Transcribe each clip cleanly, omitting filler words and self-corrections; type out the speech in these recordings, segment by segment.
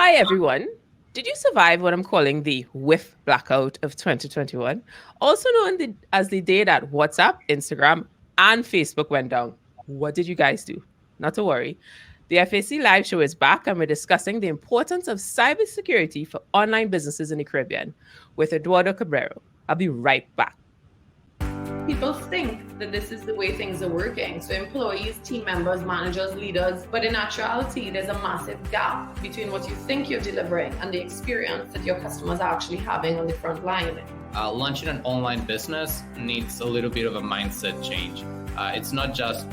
Hi, everyone. Did you survive what I'm calling the whiff blackout of 2021? Also known as the day that WhatsApp, Instagram, and Facebook went down. What did you guys do? Not to worry. The FAC Live show is back, and we're discussing the importance of cybersecurity for online businesses in the Caribbean with Eduardo Cabrera. I'll be right back. People think that this is the way things are working. So employees, team members, managers, leaders, but in actuality, there's a massive gap between what you think you're delivering and the experience that your customers are actually having on the front line. Launching an online business needs a little bit of a mindset change. It's not just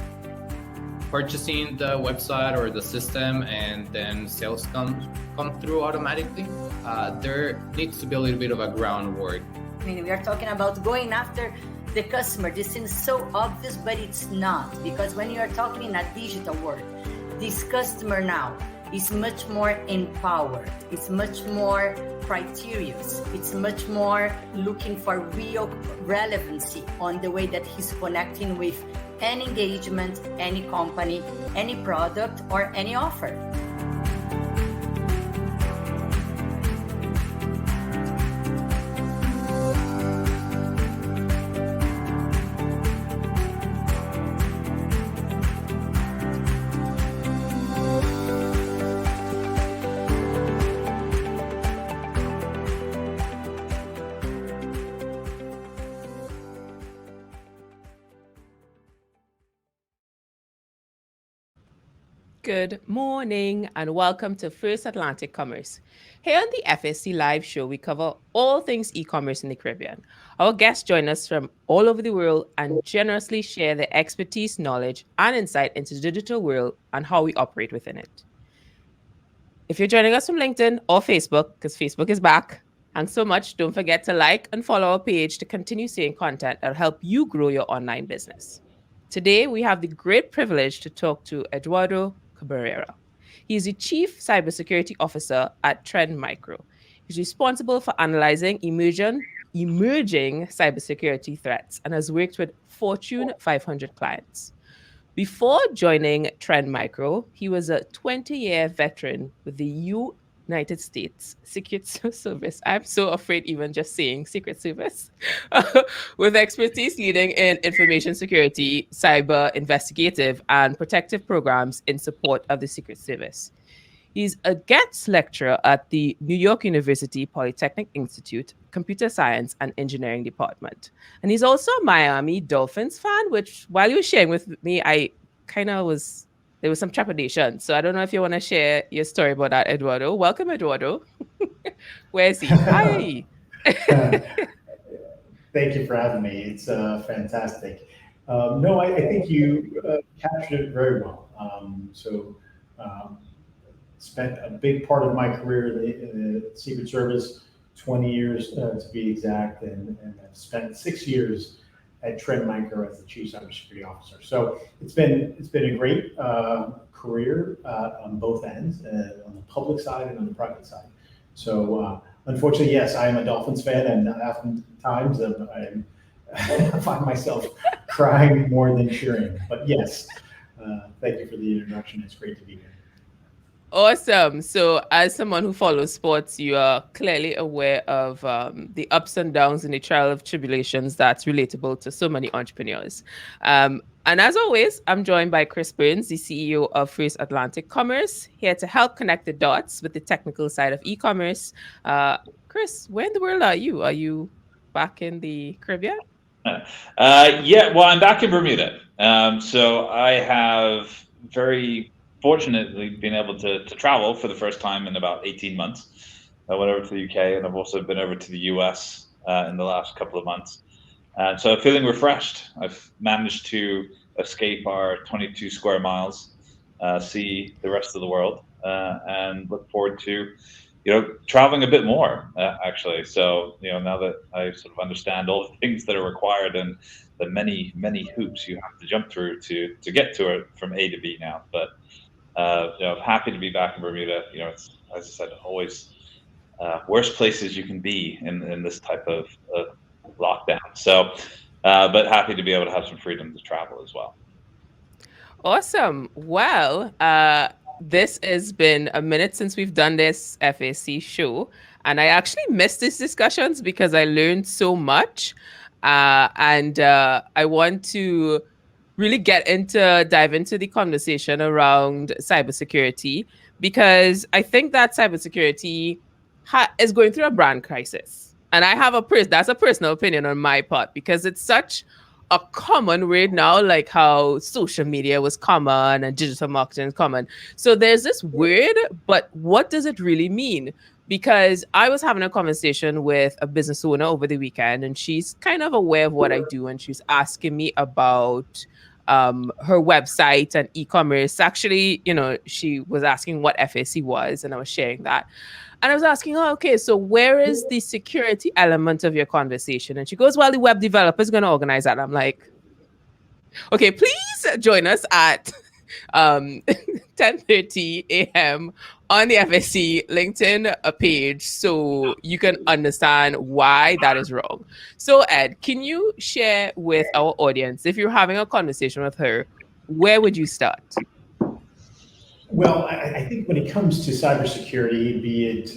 purchasing the website or the system and then sales come through automatically. There needs to be a little bit of a groundwork. I mean, we are talking about going after the customer. This seems so obvious, but it's not, because when you are talking in a digital world, this customer now is much more empowered. It's much more criterious. It's much more looking for real relevancy on the way that he's connecting with any engagement, any company, any product, or any offer. Good morning and welcome to First Atlantic Commerce. Here on the FSC Live show, we cover all things e-commerce in the Caribbean. Our guests join us from all over the world and generously share their expertise, knowledge, and insight into the digital world and how we operate within it. If you're joining us from LinkedIn or Facebook, because Facebook is back, thanks so much. Don't forget to like and follow our page to continue seeing content that'll help you grow your online business. Today, we have the great privilege to talk to Eduardo Cabrera. He is the Chief Cybersecurity Officer at Trend Micro. He's responsible for analyzing emerging cybersecurity threats and has worked with Fortune 500 clients. Before joining Trend Micro, he was a 20-year veteran with the United States Secret Service. I'm so afraid even just saying Secret Service. With expertise leading in information security, cyber investigative, and protective programs in support of the Secret Service. He's a guest lecturer at the New York University Polytechnic Institute, Computer Science and Engineering Department. And he's also a Miami Dolphins fan, which while you were sharing with me, I kind of was, there was some trepidation. So I don't know if you want to share your story about that, Eduardo. Welcome, Eduardo. Where is he? Hi. Thank you for having me. It's fantastic. No, I think you captured it very well. Spent a big part of my career in the Secret Service, 20 years to be exact, and I've spent 6 years at Trend Micro as the Chief Cybersecurity Officer. So it's been a great career on both ends, on the public side and on the private side. So unfortunately, yes, I am a Dolphins fan, and oftentimes I find myself crying more than cheering. But yes, thank you for the introduction. It's great to be here. Awesome. So, as someone who follows sports, you are clearly aware of the ups and downs and the trial of tribulations that's relatable to so many entrepreneurs. And as always, I'm joined by Chris Burns, the CEO of First Atlantic Commerce, here to help connect the dots with the technical side of e-commerce. Chris, where in the world are you? Are you back in the Caribbean? Yeah, well, I'm back in Bermuda. So I have very fortunately been able to travel for the first time in about 18 months. I went over to the UK, and I've also been over to the US in the last couple of months. So I'm feeling refreshed. I've managed to escape our 22 square miles, see the rest of the world, and look forward to traveling a bit more, actually. So, now that I sort of understand all the things that are required and the many, many hoops you have to jump through to get to it from A to B now. But happy to be back in Bermuda. It's, as I said, always worst places you can be in this type of lockdown. So, but happy to be able to have some freedom to travel as well. Awesome. Well, This has been a minute since we've done this FAC show, and I actually missed these discussions because I learned so much. And I want to really dive into the conversation around cybersecurity, because I think that cybersecurity is going through a brand crisis. And I have that's a personal opinion on my part, because it's such a common word now, like how social media was common and digital marketing is common. So there's this word, but what does it really mean? Because I was having a conversation with a business owner over the weekend, and she's kind of aware of what I do, and she's asking me about her website and e-commerce. Actually, she was asking what FAC was, and I was sharing that. And I was asking her, okay, so where is the security element of your conversation? And she goes, well, the web developer is going to organize that. And I'm like, okay, please join us at 10:30 a.m. on the FSC LinkedIn page so you can understand why that is wrong. So, Ed, can you share with our audience, if you're having a conversation with her, where would you start? Well, I think when it comes to cybersecurity, be it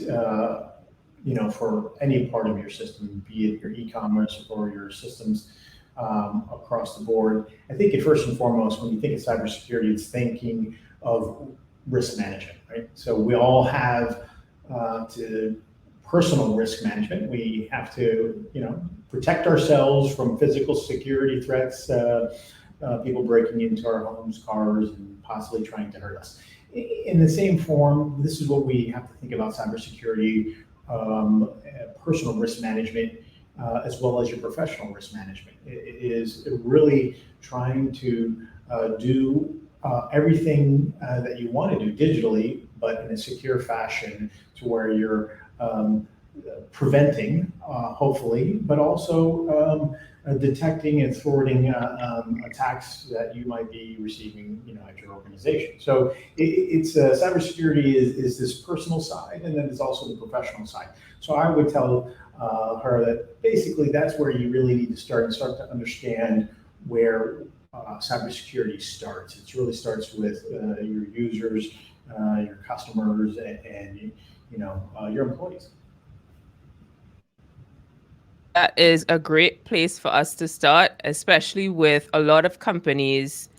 for any part of your system, be it your e-commerce or your systems across the board, I think first and foremost, when you think of cybersecurity, it's thinking of risk management, right? So we all have to personal risk management. We have to, protect ourselves from physical security threats, people breaking into our homes, cars, and possibly trying to hurt us. In the same form, this is what we have to think about cybersecurity, personal risk management, as well as your professional risk management. It is really trying to do everything that you want to do digitally, but in a secure fashion to where you're preventing, hopefully, but also detecting and thwarting attacks that you might be receiving, at your organization. So it's cybersecurity is this personal side, and then there's also the professional side. So I would tell her that basically that's where you really need to start to understand where cybersecurity starts. It really starts with your users, your customers, and your employees. That is a great place for us to start, especially with a lot of companies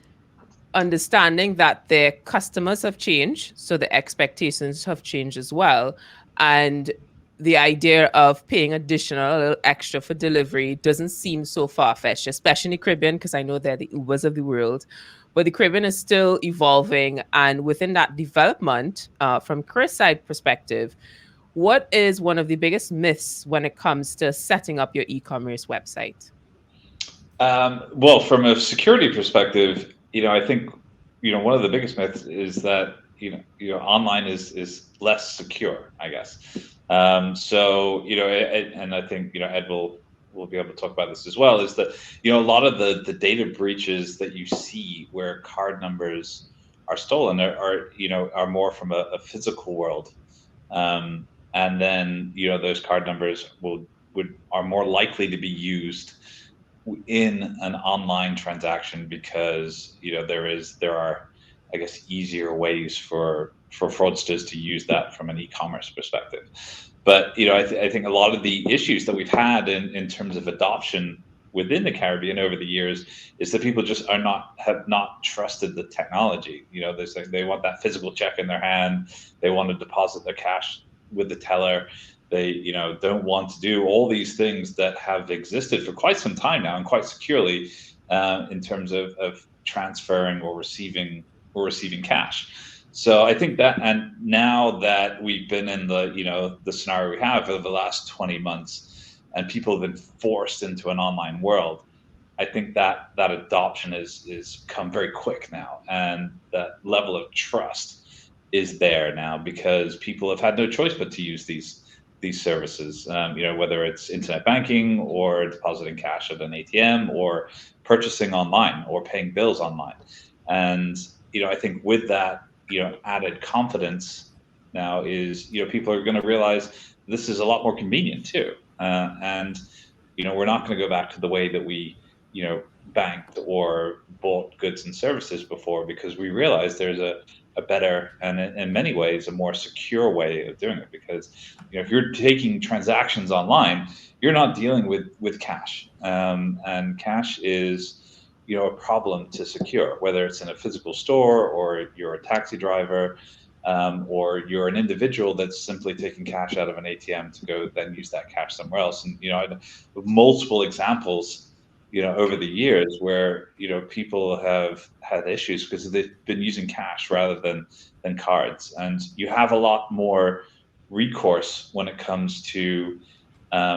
understanding that their customers have changed, so the expectations have changed as well. And the idea of paying additional, a little extra for delivery doesn't seem so far-fetched, especially in the Caribbean, because I know they're the Ubers of the world. But the Caribbean is still evolving. And within that development, from Chris' side perspective, what is one of the biggest myths when it comes to setting up your e-commerce website? Well, from a security perspective, I think one of the biggest myths is that online is less secure, I guess. So and I think Ed will be able to talk about this as well. Is that a lot of the data breaches that you see where card numbers are stolen are more from a physical world. And then those card numbers are more likely to be used in an online transaction because there are, I guess, easier ways for fraudsters to use that from an e-commerce perspective. But I think a lot of the issues that we've had in terms of adoption within the Caribbean over the years is that people just have not trusted the technology. They want that physical check in their hand. They want to deposit their cash with the teller. They don't want to do all these things that have existed for quite some time now and quite securely in terms of transferring or receiving cash. So I think that, and now that we've been in the scenario we have over the last 20 months and people have been forced into an online world, I think that adoption is come very quick now, and that level of trust is there now because people have had no choice but to use these services, whether it's internet banking or depositing cash at an ATM or purchasing online or paying bills online. And I think with that added confidence now is people are going to realize this is a lot more convenient too, and we're not going to go back to the way that we banked or bought goods and services before, because we realize there's a better and in many ways a more secure way of doing it, because if you're taking transactions online, you're not dealing with cash, and cash is a problem to secure, whether it's in a physical store or you're a taxi driver, or you're an individual that's simply taking cash out of an ATM to go then use that cash somewhere else. And I have multiple examples over the years where people have had issues because they've been using cash rather than cards, and you have a lot more recourse when it comes to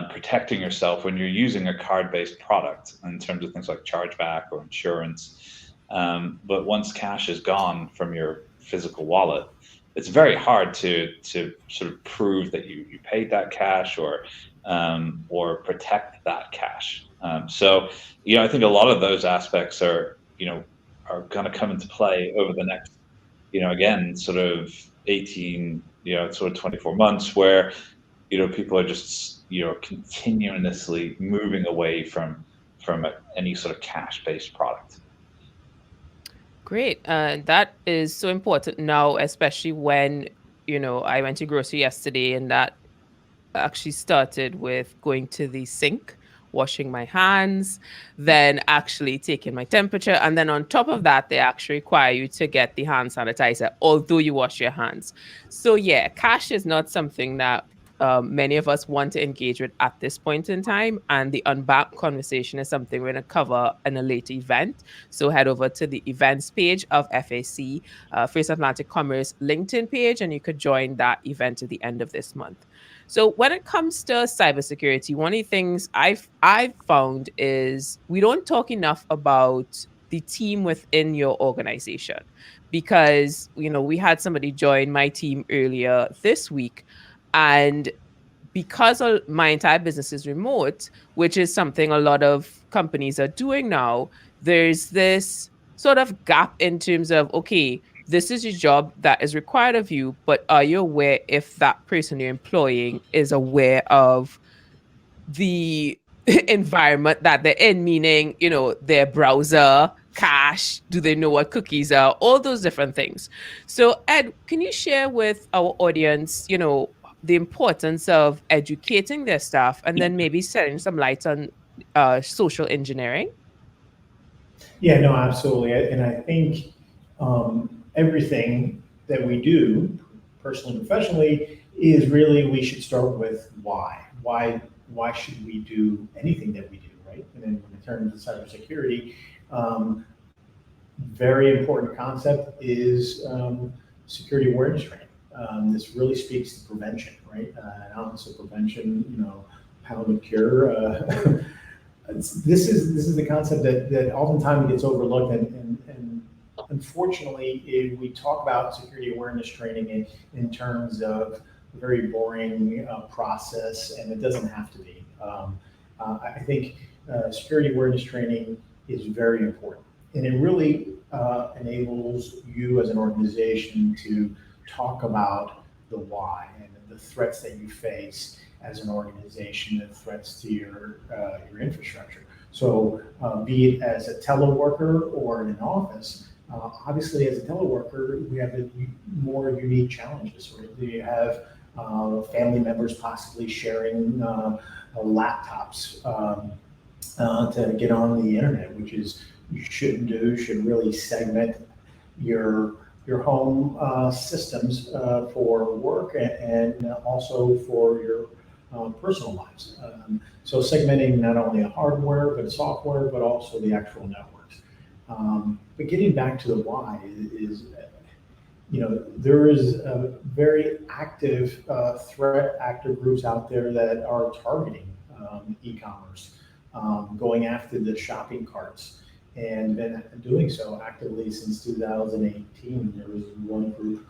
protecting yourself when you're using a card-based product in terms of things like chargeback or insurance. But once cash is gone from your physical wallet, it's very hard to sort of prove that you paid that cash or protect that cash. So I think a lot of those aspects are going to come into play over the next again sort of 18 sort of 24 months, where people are just continuously moving away from any sort of cash-based product. Great. That is so important now, especially when, I went to grocery yesterday, and that actually started with going to the sink, washing my hands, then actually taking my temperature. And then on top of that, they actually require you to get the hand sanitizer, although you wash your hands. So yeah, cash is not something that many of us want to engage with at this point in time. And the unbanked conversation is something we're going to cover in a later event. So head over to the events page of FAC, First Atlantic Commerce LinkedIn page, and you could join that event at the end of this month. So when it comes to cybersecurity, one of the things I've found is we don't talk enough about the team within your organization, because we had somebody join my team earlier this week, and because my entire business is remote, which is something a lot of companies are doing now, there's this sort of gap in terms of, okay, this is your job that is required of you, but are you aware if that person you're employing is aware of the environment that they're in, meaning, their browser, cache, do they know what cookies are, all those different things. So Ed, can you share with our audience, the importance of educating their staff, and then maybe shedding some light on social engineering? Yeah, no, absolutely. And I think everything that we do, personally and professionally, is really, we should start with why. Why should we do anything that we do, right? And then in terms of cybersecurity, very important concept is security awareness training. This really speaks to prevention, right? And also prevention, pound of cure. This is the concept that oftentimes gets overlooked, and unfortunately, we talk about security awareness training in terms of a very boring process, and it doesn't have to be. I think security awareness training is very important, and it really enables you as an organization to talk about the why and the threats that you face as an organization, the threats to your infrastructure. So be it as a teleworker or in an office, obviously as a teleworker, we have more unique challenges, right? You have family members possibly sharing laptops to get on the internet, which is you shouldn't do. You should really segment your home systems for work and also for your personal lives. So segmenting not only the hardware, but software, but also the actual networks. But getting back to the why is there is a very active threat actor groups out there that are targeting e-commerce, going after the shopping carts, and been doing so actively since 2018. There was one group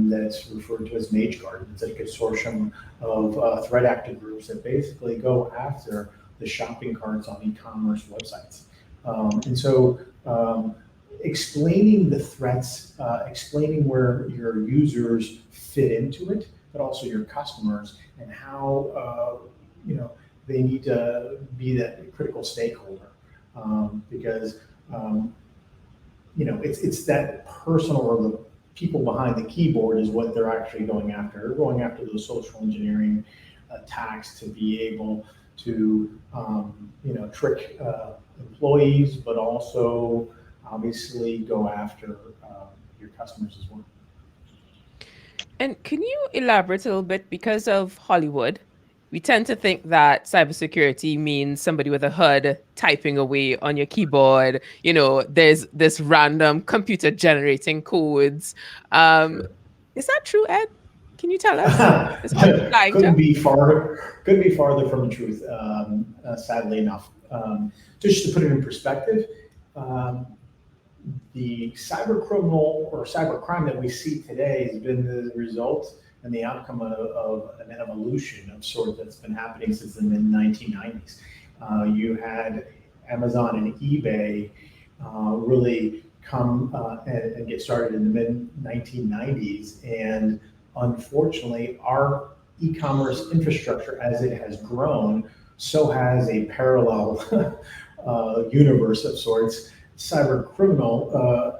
that's referred to as Mage Guard. It's a consortium of threat actor groups that basically go after the shopping carts on e-commerce websites. And so explaining the threats, explaining where your users fit into it, but also your customers, and how they need to be that critical stakeholder, because it's that personal people behind the keyboard is what they're actually going after. They're going after those social engineering attacks to be able to, trick employees, but also obviously go after your customers as well. And can you elaborate a little bit? Because of Hollywood, we tend to think that cybersecurity means somebody with a HUD typing away on your keyboard. There's this random computer generating codes. Sure. Is that true, Ed? Can you tell us? Is Hollywood lying to couldn't us? be farther from the truth. Sadly enough, just to put it in perspective, the cyber criminal or cyber crime that we see today has been the result and the outcome of an evolution of sort that's been happening since the mid 1990s. You had Amazon and eBay really come and get started in the mid 1990s, and unfortunately, our e-commerce infrastructure, as it has grown, so has a parallel universe of sorts. Cyber criminal,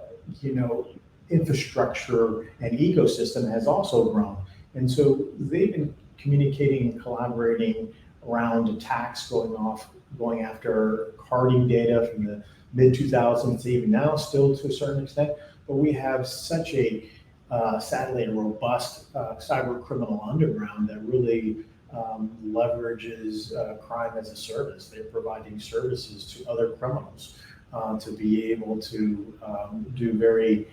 infrastructure and ecosystem has also grown, and so they've been communicating and collaborating around attacks going after carding data from the mid 2000s to even now, still to a certain extent. But we have such a sadly a robust cyber criminal underground that really leverages crime as a service. They're providing services to other criminals to be able to do very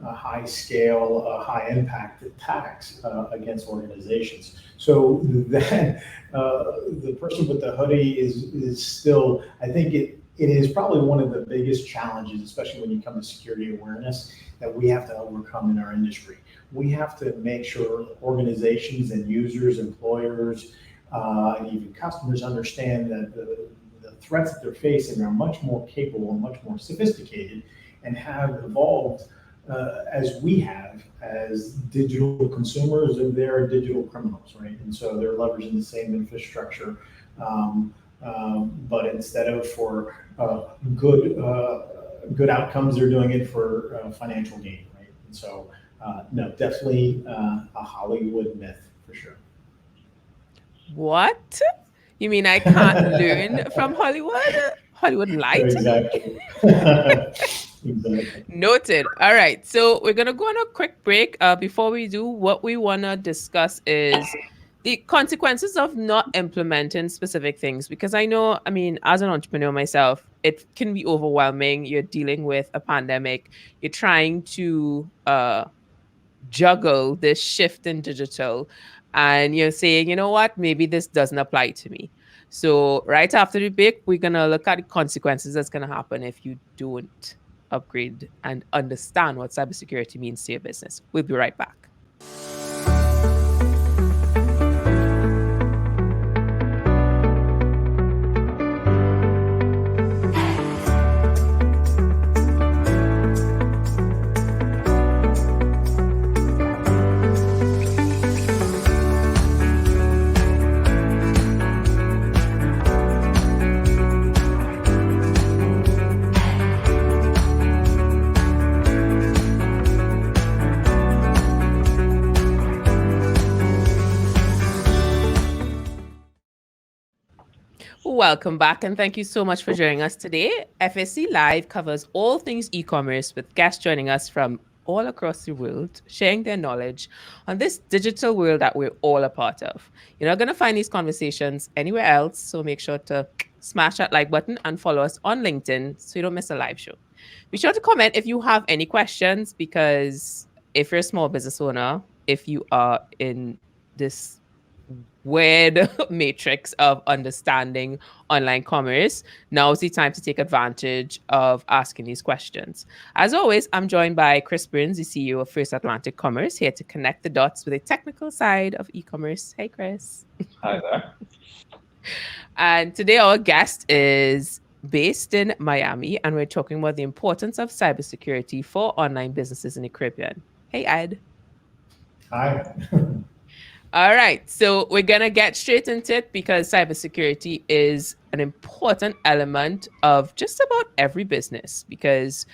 high scale, high impact attacks against organizations. So that the person with the hoodie is still, I think it is probably one of the biggest challenges, especially when you come to security awareness, that we have to overcome in our industry. We have to make sure organizations and users, employers, and even customers understand that the threats that they're facing are much more capable and much more sophisticated and have evolved as we have as digital consumers, and they're digital criminals, right? And so they're leveraging the same infrastructure, but instead of for good outcomes, they're doing it for financial gain, right? And so, no, definitely a Hollywood myth for sure. What? You mean I can't learn from Hollywood? Hollywood lied to me? Exactly. Noted. All right. So we're going to go on a quick break. Before we do, what we want to discuss is the consequences of not implementing specific things. Because I know, as an entrepreneur myself, it can be overwhelming. You're dealing with a pandemic. You're trying to juggle this shift in digital, and you're saying, you know what, maybe this doesn't apply to me. So right after the break, we're going to look at the consequences that's going to happen if you don't upgrade and understand what cybersecurity means to your business. We'll be right back. Welcome back, and thank you so much for joining us today. FSC Live covers all things e-commerce, with guests joining us from all across the world, sharing their knowledge on this digital world that we're all a part of. You're not going to find these conversations anywhere else, so make sure to smash that like button and follow us on LinkedIn so you don't miss a live show. Be sure to comment if you have any questions, because if you're a small business owner, if you are in this weird matrix of understanding online commerce, now's the time to take advantage of asking these questions. As always, I'm joined by Chris Burns, the CEO of First Atlantic Commerce, here to connect the dots with a technical side of e-commerce. Hey, Chris. Hi there. And today our guest is based in Miami, and we're talking about the importance of cybersecurity for online businesses in the Caribbean. Hey, Ed. Hi. All right, so we're going to get straight into it, because cybersecurity is an important element of just about every business, because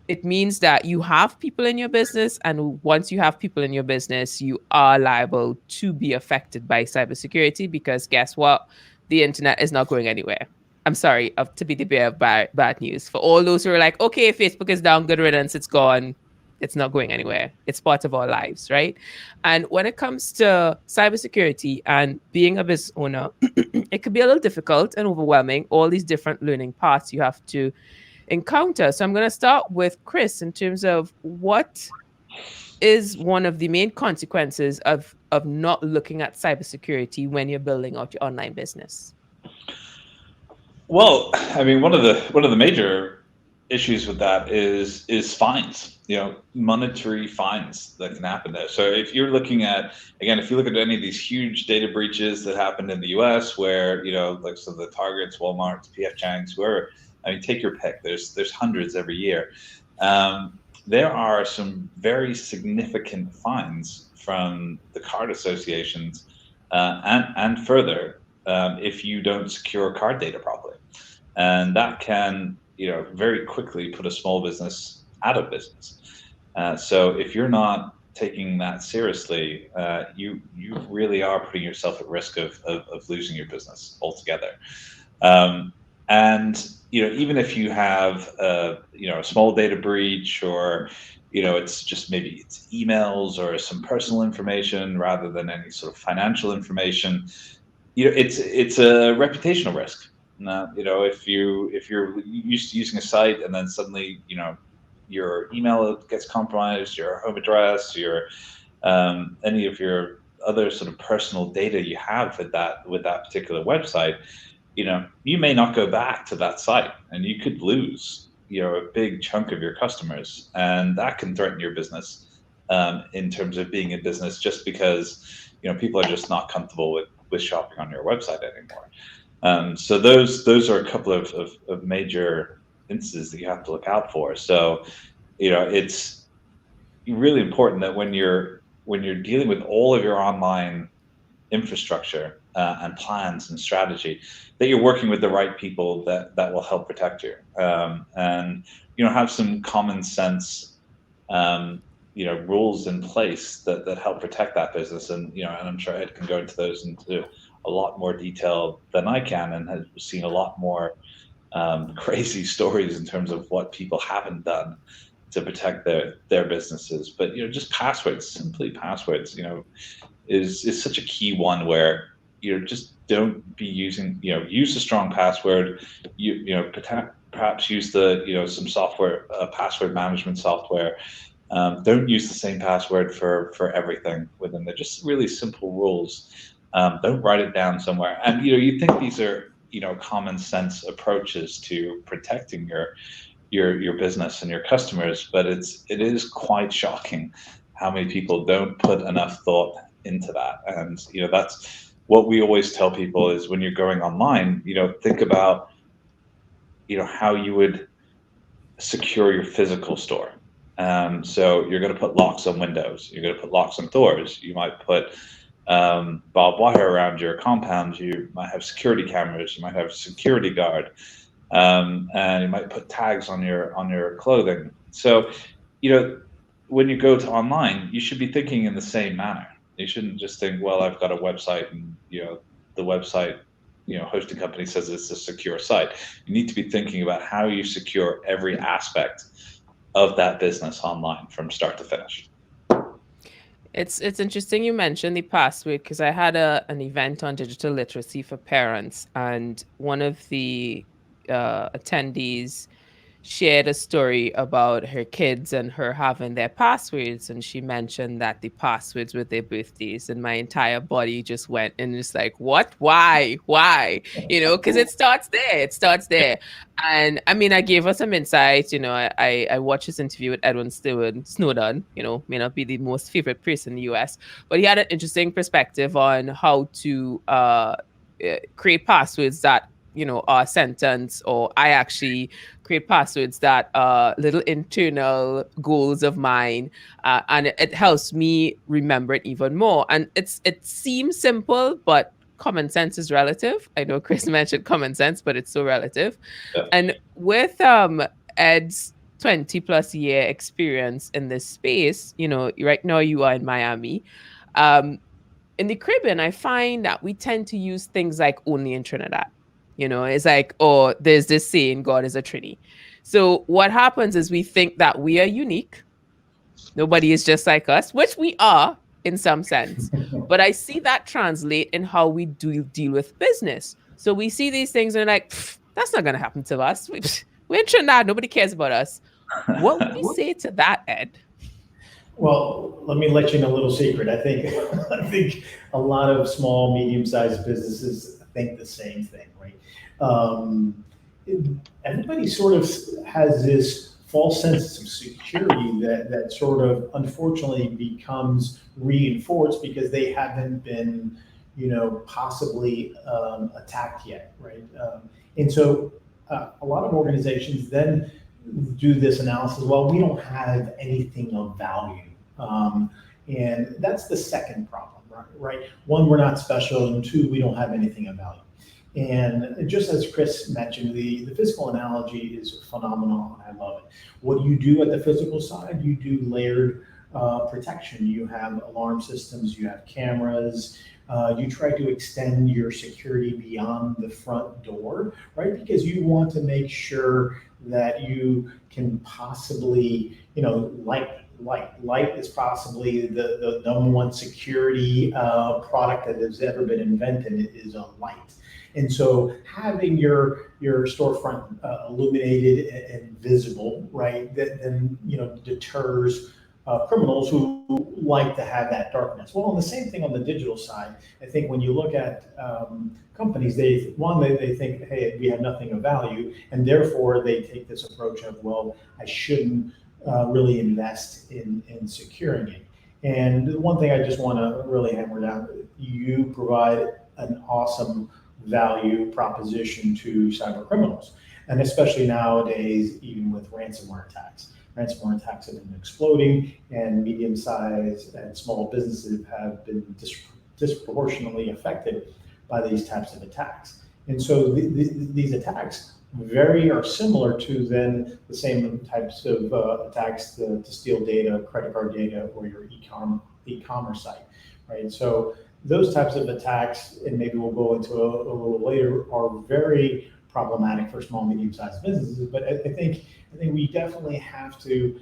it means that you have people in your business, and once you have people in your business, you are liable to be affected by cybersecurity, because guess what? The internet is not going anywhere. I'm sorry to be the bearer of bad news. For all those who are like, okay, Facebook is down, good riddance, it's gone. It's not going anywhere. It's part of our lives, right? And when it comes to cybersecurity and being a business owner, it could be a little difficult and overwhelming. All these different learning paths you have to encounter. So I'm going to start with Chris in terms of what is one of the main consequences of not looking at cybersecurity when you're building out your online business. Well, I mean, one of the major issues with that is fines. Monetary fines that can happen there. So if you're looking at, again, if you look at any of these huge data breaches that happened in the U.S., where like some of the Targets, Walmarts, PF Chang's, whoever, I mean, take your pick. There's hundreds every year. There are some very significant fines from the card associations, and further, if you don't secure card data properly. And that can, very quickly put a small business out of business. So if you're not taking that seriously, you really are putting yourself at risk of losing your business altogether. And even if you have a small data breach, or it's just maybe it's emails or some personal information rather than any sort of financial information, it's a reputational risk. If you're used to using a site and then suddenly your email gets compromised, your home address, your any of your other sort of personal data you have with that particular website, you may not go back to that site, and you could lose a big chunk of your customers, and that can threaten your business in terms of being in business, just because people are just not comfortable with shopping on your website anymore. So those are a couple of major instances that you have to look out for. So it's really important that when you're dealing with all of your online infrastructure and plans and strategy, that you're working with the right people that will help protect you, and have some common sense rules in place that help protect that business. And I'm sure Ed can go into those into a lot more detail than I can, and has seen a lot more crazy stories in terms of what people haven't done to protect their businesses. But just passwords, simply passwords, is such a key one, where just don't be using, use a strong password. Perhaps use the some software, password management software. Don't use the same password for everything within. They're just really simple rules. Don't write it down somewhere. And you think these are common sense approaches to protecting your business and your customers, but it is quite shocking how many people don't put enough thought into that. And that's what we always tell people, is when you're going online, think about how you would secure your physical store. So you're going to put locks on windows, you're going to put locks on doors, you might put barbed wire around your compound, you might have security cameras, you might have a security guard, and you might put tags on your clothing. So when you go to online, you should be thinking in the same manner. You shouldn't just think, well, I've got a website, and the website hosting company says it's a secure site. You need to be thinking about how you secure every aspect of that business online from start to finish. It's interesting you mentioned the password, because I had an event on digital literacy for parents, and one of the attendees shared a story about her kids and her having their passwords, and she mentioned that the passwords were their birthdays, and my entire body just went, and it's like, what? Why because it starts there. And I mean, I gave her some insights. I watched this interview with Edward Snowden. May not be the most favorite person in the US, but he had an interesting perspective on how to create passwords that are sentence, or I actually create passwords that are little internal goals of mine, and it helps me remember it even more. And it seems simple, but common sense is relative. I know Chris mentioned common sense, but it's so relative. Yeah. And with Ed's 20 plus year experience in this space, right now you are in Miami. In the Caribbean, I find that we tend to use things like only in Trinidad. It's like, oh, there's this saying, God is a Trini. So what happens is we think that we are unique. Nobody is just like us, which we are in some sense. But I see that translate in how we do deal with business. So we see these things and we're like, that's not going to happen to us. We're in Trinidad. Nobody cares about us. What would you say to that, Ed? Well, let me let you in a little secret. I think I think a lot of small, medium-sized businesses think the same thing, right? Everybody sort of has this false sense of security that sort of unfortunately becomes reinforced because they haven't been, possibly attacked yet, right? And so a lot of organizations then do this analysis. Well, we don't have anything of value. And that's the second problem, right? One, we're not special, and two, we don't have anything of value. And just as Chris mentioned, the physical analogy is phenomenal, and I love it. What you do at the physical side, you do layered protection. You have alarm systems, you have cameras, you try to extend your security beyond the front door, right? Because you want to make sure that you can possibly, light is possibly the number one security product that has ever been invented. It is a light. And so having your storefront illuminated and visible, right, that then deters criminals who like to have that darkness. Well, and the same thing on the digital side. I think when you look at companies, they think, hey, we have nothing of value, and therefore they take this approach of, well, I shouldn't really invest in securing it. And the one thing I just want to really hammer down, you provide an awesome value proposition to cyber criminals, and especially nowadays, even with ransomware attacks. Ransomware attacks have been exploding, and medium-sized and small businesses have been disproportionately affected by these types of attacks. And so these attacks are similar to then the same types of attacks to steal data, credit card data, or your e-commerce site, right? So those types of attacks, and maybe we'll go into a little later, are very problematic for small, medium-sized businesses. But I think we definitely have to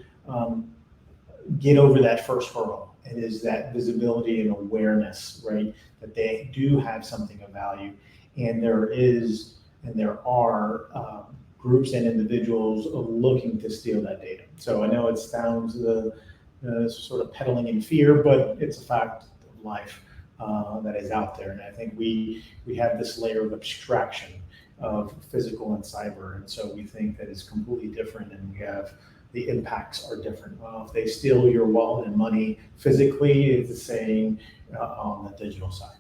get over that first hurdle. It is that visibility and awareness, right? That they do have something of value, and there are groups and individuals looking to steal that data. So I know it sounds sort of peddling in fear, but it's a fact of life that is out there. And I think we have this layer of abstraction of physical and cyber, and so we think that it's completely different, and we have the impacts are different. Well, if they steal your wallet and money physically, it's the same on the digital side.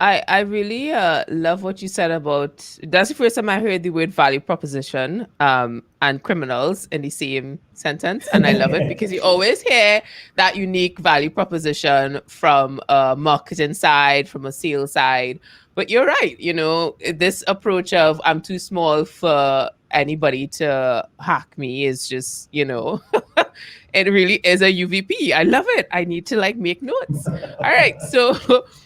I really love what you said about, that's the first time I heard the word value proposition and criminals in the same sentence. And I love it because you always hear that unique value proposition from a marketing side, from a sales side. But you're right, this approach of I'm too small for anybody to hack me is just, it really is a UVP. I love it. I need to make notes. All right. So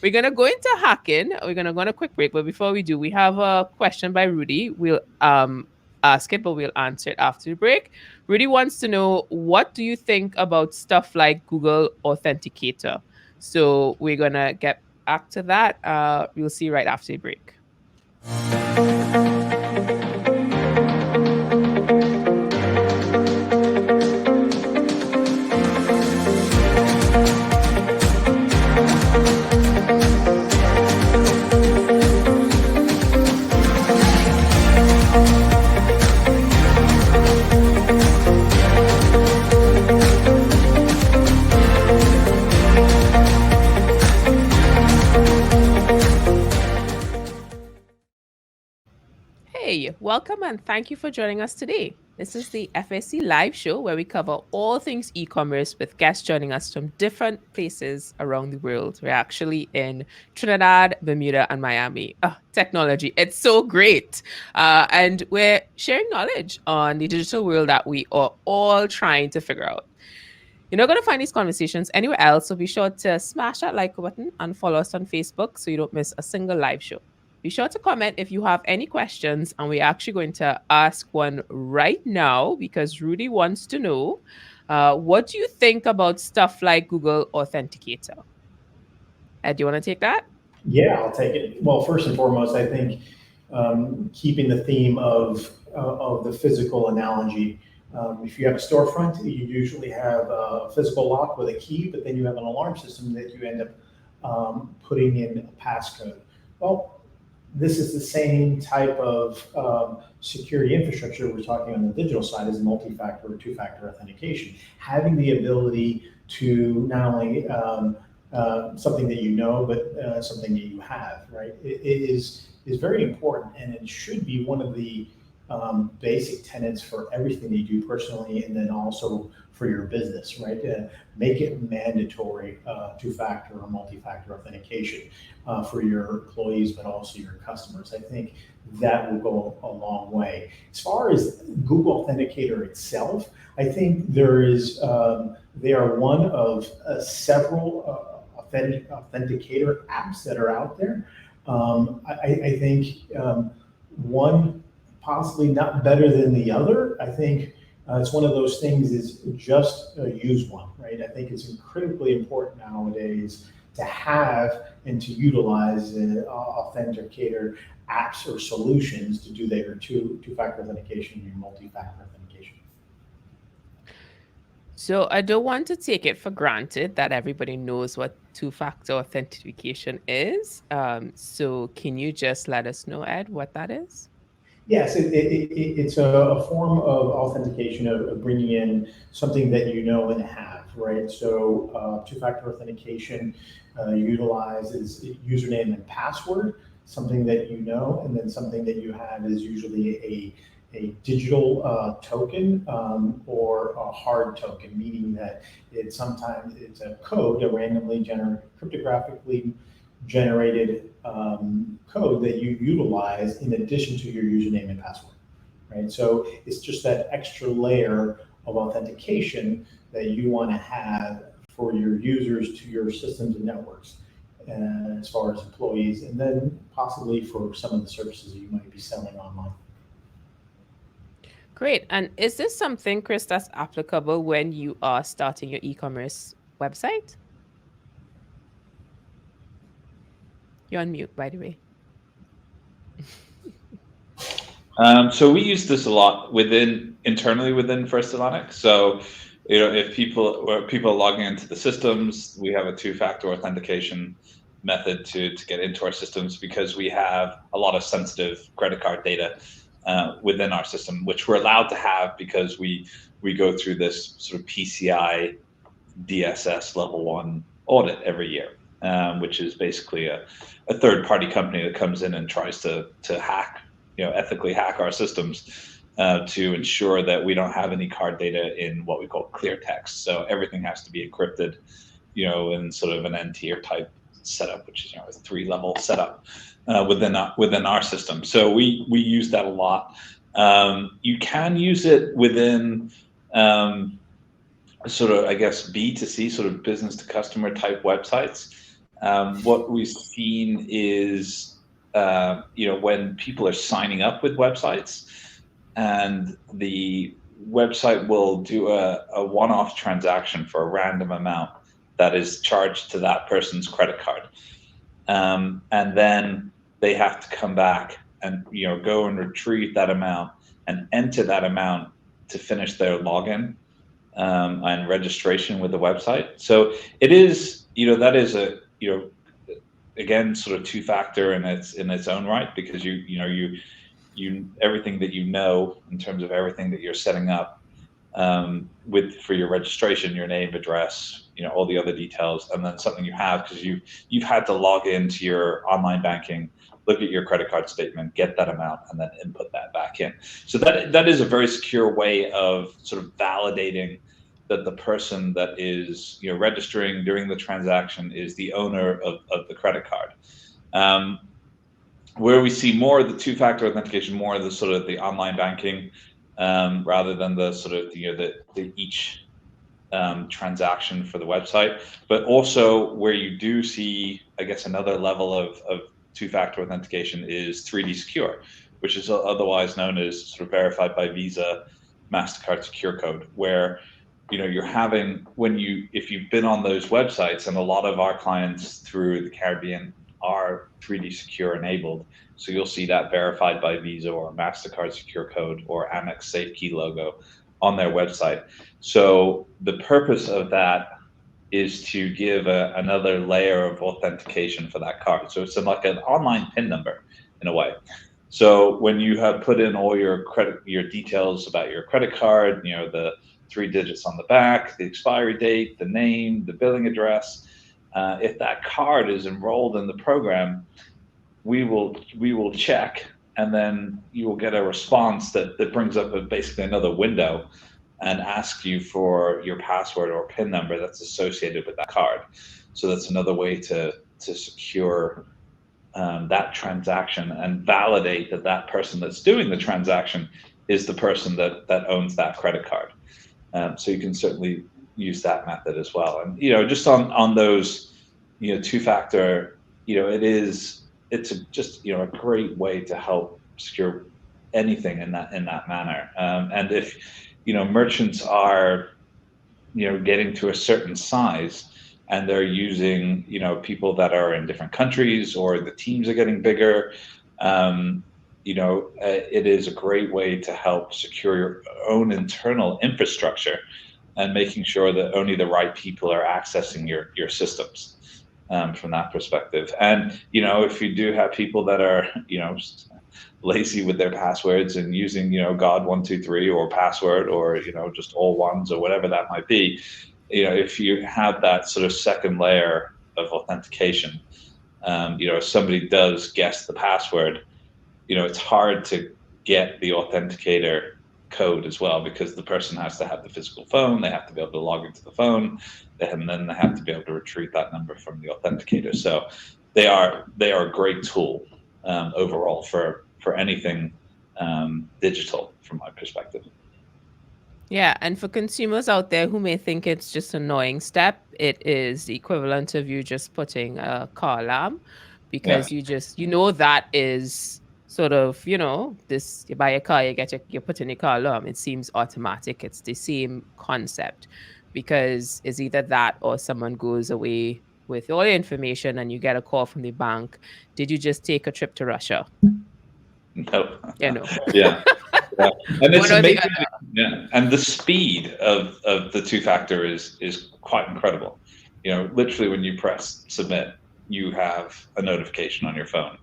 we're going to go into hacking. We're going to go on a quick break. But before we do, we have a question by Rudy. We'll ask it, but we'll answer it after the break. Rudy wants to know, what do you think about stuff like Google Authenticator? So we're going to get back to that. We'll see right after the break. Hi, welcome and thank you for joining us today. This is the FSC Live Show where we cover all things e commerce with guests joining us from different places around the world. We're actually in Trinidad, Bermuda, and Miami. Oh, technology, it's so great. And we're sharing knowledge on the digital world that we are all trying to figure out. You're not going to find these conversations anywhere else, so be sure to smash that like button and follow us on Facebook so you don't miss a single live show. Be sure to comment if you have any questions, and we're actually going to ask one right now because Rudy wants to know what do you think about stuff like Google Authenticator? Ed, do you want to take that? Yeah, I'll take it. Well, first and foremost, I think keeping the theme of the physical analogy. If you have a storefront, you usually have a physical lock with a key, but then you have an alarm system that you end up putting in a passcode. Well, this is the same type of security infrastructure we're talking on the digital side is multi-factor or two-factor authentication. Having the ability to not only something that you know, but something that you have, right? It is very important, and it should be one of the basic tenets for everything that you do personally, and then also for your business, right? Make it mandatory two-factor or multi-factor authentication for your employees, but also your customers. I think that will go a long way. As far as Google Authenticator itself, I think they are one of several authenticator apps that are out there. I think one possibly not better than the other. I think it's one of those things is just use one, right? I think it's critically important nowadays to have and to utilize authenticator apps or solutions to do their two-factor authentication and multi-factor authentication. So I don't want to take it for granted that everybody knows what two-factor authentication is. So can you just let us know, Ed, what that is? Yes, it's a form of authentication of bringing in something that you know and have, right? So two-factor authentication utilizes username and password, something that you know, and then something that you have is usually a digital token or a hard token, meaning that sometimes it's a code, a randomly generated, cryptographically generated code that you utilize in addition to your username and password, right? So it's just that extra layer of authentication that you want to have for your users to your systems and networks, as far as employees, and then possibly for some of the services that you might be selling online. Great. And is this something, Chris, that's applicable when you are starting your e-commerce website? You're on mute, by the way. So we use this a lot internally within First Atlantic. So, if people are logging into the systems, we have a two-factor authentication method to get into our systems because we have a lot of sensitive credit card data within our system, which we're allowed to have because we go through this sort of PCI DSS level 1 audit every year, which is basically a third-party company that comes in and tries to hack, ethically hack our systems to ensure that we don't have any card data in what we call clear text. So everything has to be encrypted, in sort of an N-tier type setup, which is a 3-level setup within our system. So we use that a lot. You can use it within sort of, I guess, B2C, sort of business to customer type websites. What we've seen is, when people are signing up with websites and the website will do a one-off transaction for a random amount that is charged to that person's credit card. And then they have to come back and, go and retrieve that amount and enter that amount to finish their login and registration with the website. So it is, that is a, again, sort of two-factor in its own right, because you everything that in terms of everything that you're setting up for your registration, your name, address, all the other details, and then something you have because you've had to log into your online banking, look at your credit card statement, get that amount, and then input that back in. So that is a very secure way of sort of validating that the person that is registering during the transaction is the owner of the credit card. Where we see more of the two-factor authentication, more of the sort of the online banking, rather than the sort of the each transaction for the website, but also where you do see, I guess, another level of two-factor authentication is 3D Secure, which is otherwise known as sort of verified by Visa, MasterCard secure code, where you're having, if you've been on those websites, and a lot of our clients through the Caribbean are 3D Secure enabled, so you'll see that verified by Visa or MasterCard secure code or Amex SafeKey logo on their website. So the purpose of that is to give another layer of authentication for that card. So it's like an online PIN number in a way. So when you have put in all your details about your credit card, the 3 digits on the back, the expiry date, the name, the billing address, if that card is enrolled in the program, we will check, and then you will get a response that brings up basically another window and ask you for your password or PIN number that's associated with that card. So that's another way to secure that transaction and validate that person that's doing the transaction is the person that owns that credit card. So you can certainly use that method as well. And just on those two-factor, it's just a great way to help secure anything in that manner. And if merchants are getting to a certain size and they're using people that are in different countries, or the teams are getting bigger, it is a great way to help secure your own internal infrastructure and making sure that only the right people are accessing your systems from that perspective. And if you do have people that are lazy with their passwords and using God123 or password, or just all ones or whatever that might be, if you have that sort of second layer of authentication, if somebody does guess the password, it's hard to get the authenticator code as well, because the person has to have the physical phone, they have to be able to log into the phone, and then they have to be able to retrieve that number from the authenticator. So they are a great tool overall for anything digital, from my perspective. Yeah, and for consumers out there who may think it's just an annoying step, it is the equivalent of you just putting a car alarm, because that is sort of, this, you buy a car, you put in your car alarm. It seems automatic. It's the same concept, because it's either that or someone goes away with all your information and you get a call from the bank. Did you just take a trip to Russia? No. Yeah. Yeah. And it's amazing. Yeah. And the speed of the two-factor is quite incredible. Literally when you press submit, you have a notification on your phone,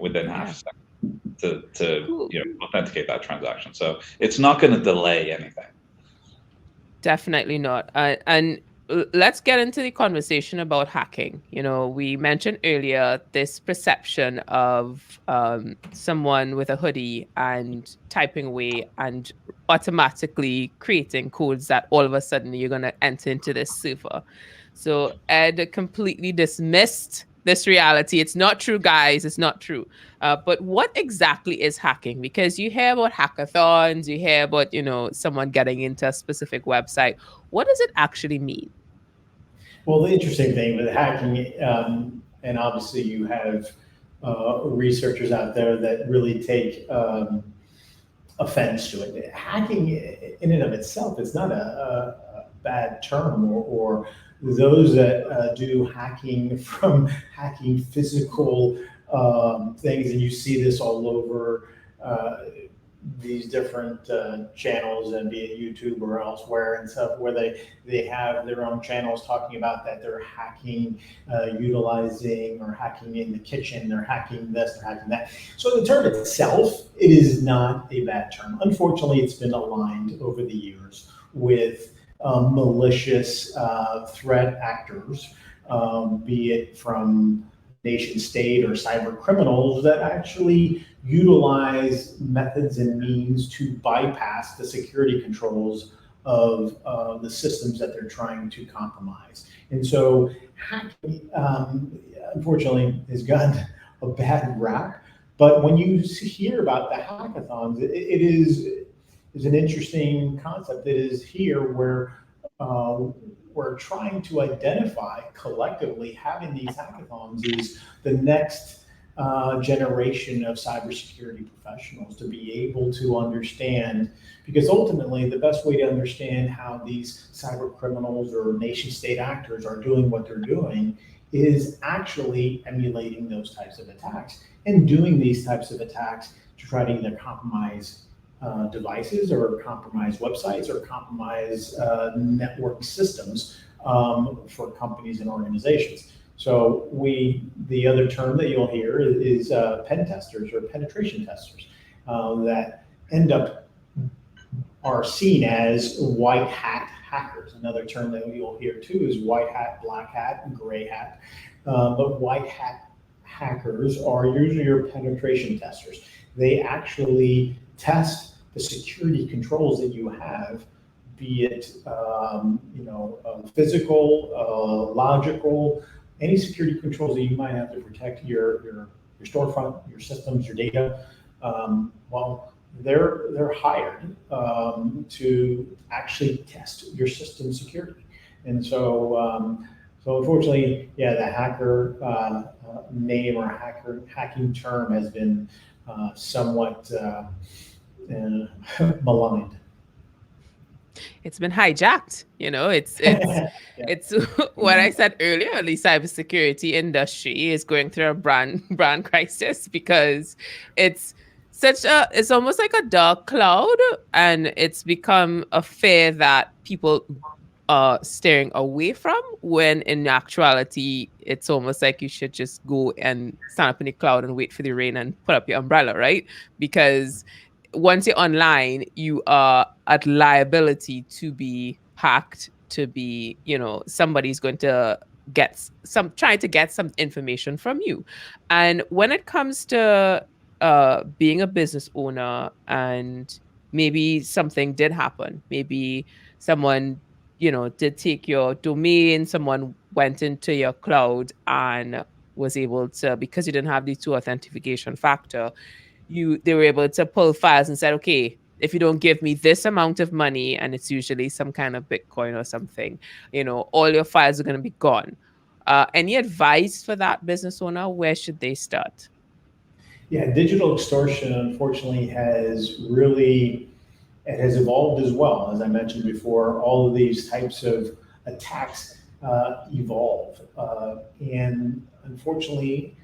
within half a second to authenticate that transaction. So it's not going to delay anything. Definitely not. And let's get into the conversation about hacking. We mentioned earlier this perception of someone with a hoodie and typing away and automatically creating codes that all of a sudden you're going to enter into this server. So Ed completely dismissed this reality. It's not true, guys. It's not true. But what exactly is hacking? Because you hear about hackathons, you hear about, someone getting into a specific website. What does it actually mean? Well, the interesting thing with hacking, and obviously you have researchers out there that really take offense to it. Hacking in and of itself is not a bad term, or those that do hacking from hacking physical things, and you see this all over these different channels, and be it YouTube or elsewhere and stuff, where they have their own channels talking about that they're hacking, utilizing or hacking in the kitchen, they're hacking this, they're hacking that. So the term itself, it is not a bad term. Unfortunately, it's been aligned over the years with malicious threat actors, be it from nation state or cyber criminals that actually utilize methods and means to bypass the security controls of the systems that they're trying to compromise. And so hacking, unfortunately, has gotten a bad rap. But when you hear about the hackathons, it is an interesting concept that is here where we're trying to identify collectively. Having these hackathons is the next generation of cybersecurity professionals to be able to understand, because ultimately the best way to understand how these cyber criminals or nation state actors are doing what they're doing is actually emulating those types of attacks and doing these types of attacks to try to either compromise devices or compromise websites or compromise network systems for companies and organizations. So the other term that you'll hear is pen testers or penetration testers that are seen as white hat hackers. Another term that you'll hear too is white hat, black hat, and gray hat. But white hat hackers are usually your penetration testers. They actually test the security controls that you have, be it physical, logical, any security controls that you might have to protect your storefront, your systems, your data. They're hired to actually test your system security. And so unfortunately, yeah, the hacker name or hacking term has been somewhat maligned. It's been hijacked. It's what I said earlier. The cybersecurity industry is going through a brand crisis because it's almost like a dark cloud, and it's become a fear that people are staring away from, when in actuality it's almost like you should just go and stand up in the cloud and wait for the rain and put up your umbrella, right? Because once you're online, you are at liability to be hacked, to be, somebody's going to trying to get some information from you. And when it comes to being a business owner, and maybe something did happen, maybe someone, did take your domain, someone went into your cloud and was able to, because you didn't have the two authentication factor, they were able to pull files and said, okay, if you don't give me this amount of money, and it's usually some kind of Bitcoin or something, all your files are going to be gone. Any advice for that business owner? Where should they start? Yeah, digital extortion, unfortunately, it has evolved as well. As I mentioned before, all of these types of attacks evolve. And unfortunately,